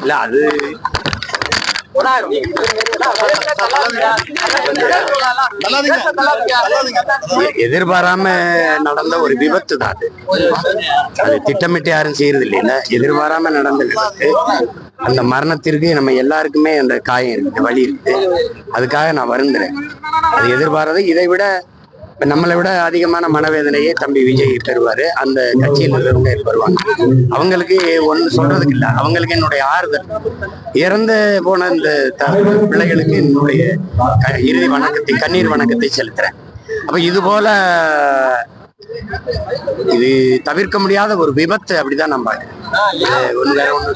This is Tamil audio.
இல்ல அது எதிர்பாராம நடந்த ஒரு விபத்து தான் அது திட்டமிட்டு யாரும் செய்யறது இல்லைல்ல. எதிர்பாராம நடந்த விபத்து. அந்த மரணத்திற்கு நம்ம எல்லாருக்குமே அந்த காயம் இருக்குது, வலி இருக்குது. அதுக்காக நான் வருந்துறேன். அது எதிர்பாராத இதை விட நம்மளை விட அதிகமான மனவேதனையே தம்பி விஜய் பெறுவாரு. அந்த கட்சியில் இருக்கிறவங்க பெறுவாங்க. அவங்களுக்கு ஒண்ணு சொல்றதுக்கு இல்லை. அவங்களுக்கு என்னுடைய ஆறுதல். இறந்து போன இந்த பிள்ளைகளுக்கு என்னுடைய இறுதி வணக்கத்தை, கண்ணீர் வணக்கத்தை செலுத்துறேன். அப்ப இது போல இது தவிர்க்க முடியாத ஒரு விபத்து, அப்படிதான் நான் பாக்குறேன். ஒண்ணு வேற ஒண்ணு